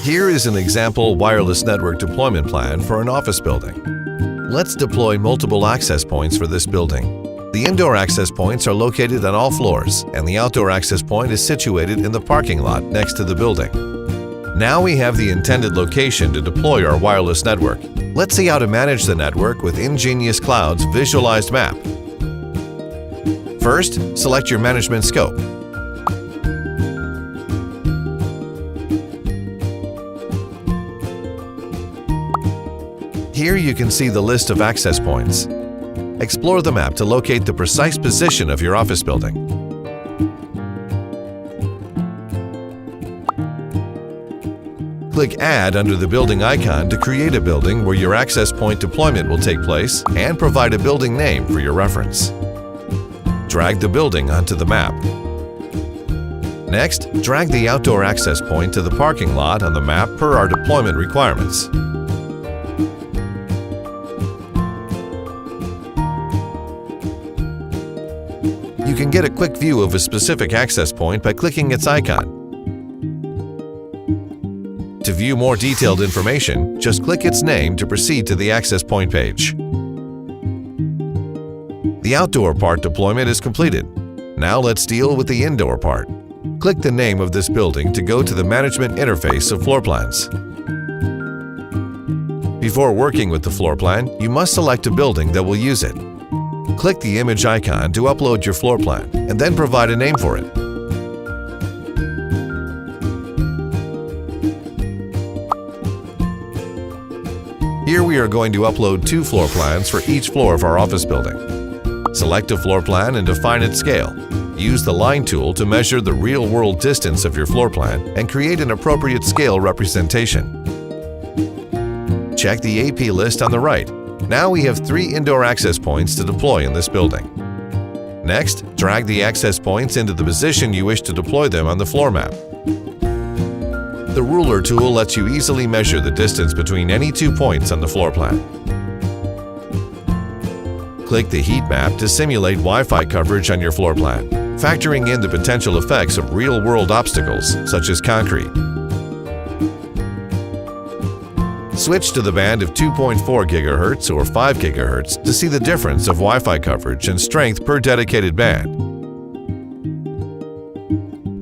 Here is an example wireless network deployment plan for an office building. Let's deploy multiple access points for this building. The indoor access points are located on all floors, and the outdoor access point is situated in the parking lot next to the building. Now we have the intended location to deploy our wireless network. Let's see how to manage the network with Ingenious Cloud's visualized map. First, select your management scope. Here you can see the list of access points. Explore the map to locate the precise position of your office building. Click Add under the building icon to create a building where your access point deployment will take place and provide a building name for your reference. Drag the building onto the map. Next, drag the outdoor access point to the parking lot on the map per our deployment requirements. You can get a quick view of a specific access point by clicking its icon. To view more detailed information, just click its name to proceed to the access point page. The outdoor part deployment is completed. Now let's deal with the indoor part. Click the name of this building to go to the management interface of floor plans. Before working with the floor plan, you must select a building that will use it. Click the image icon to upload your floor plan, and then provide a name for it. Here we are going to upload 2 floor plans for each floor of our office building. Select a floor plan and define its scale. Use the line tool to measure the real-world distance of your floor plan and create an appropriate scale representation. Check the AP list on the right. Now we have 3 indoor access points to deploy in this building. Next, drag the access points into the position you wish to deploy them on the floor map. The ruler tool lets you easily measure the distance between any 2 points on the floor plan. Click the heat map to simulate Wi-Fi coverage on your floor plan, factoring in the potential effects of real-world obstacles such as concrete. Switch to the band of 2.4 GHz or 5 GHz to see the difference of Wi-Fi coverage and strength per dedicated band.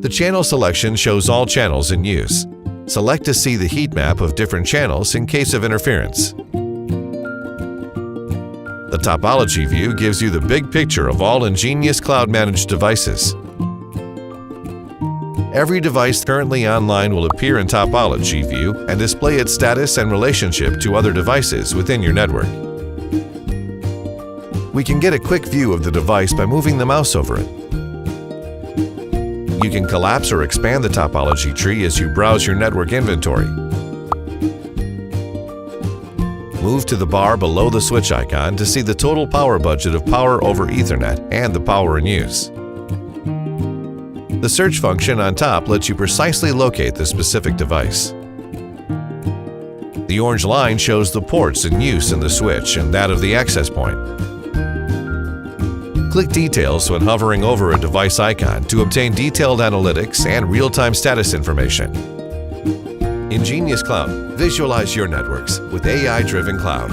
The channel selection shows all channels in use. Select to see the heat map of different channels in case of interference. The topology view gives you the big picture of all Ingenious Cloud-managed devices. Every device currently online will appear in topology view and display its status and relationship to other devices within your network. We can get a quick view of the device by moving the mouse over it. You can collapse or expand the topology tree as you browse your network inventory. Move to the bar below the switch icon to see the total power budget of power over Ethernet and the power in use. The search function on top lets you precisely locate the specific device. The orange line shows the ports in use in the switch and that of the access point. Click Details when hovering over a device icon to obtain detailed analytics and real-time status information. Ingenious Cloud. Visualize your networks with AI-driven cloud.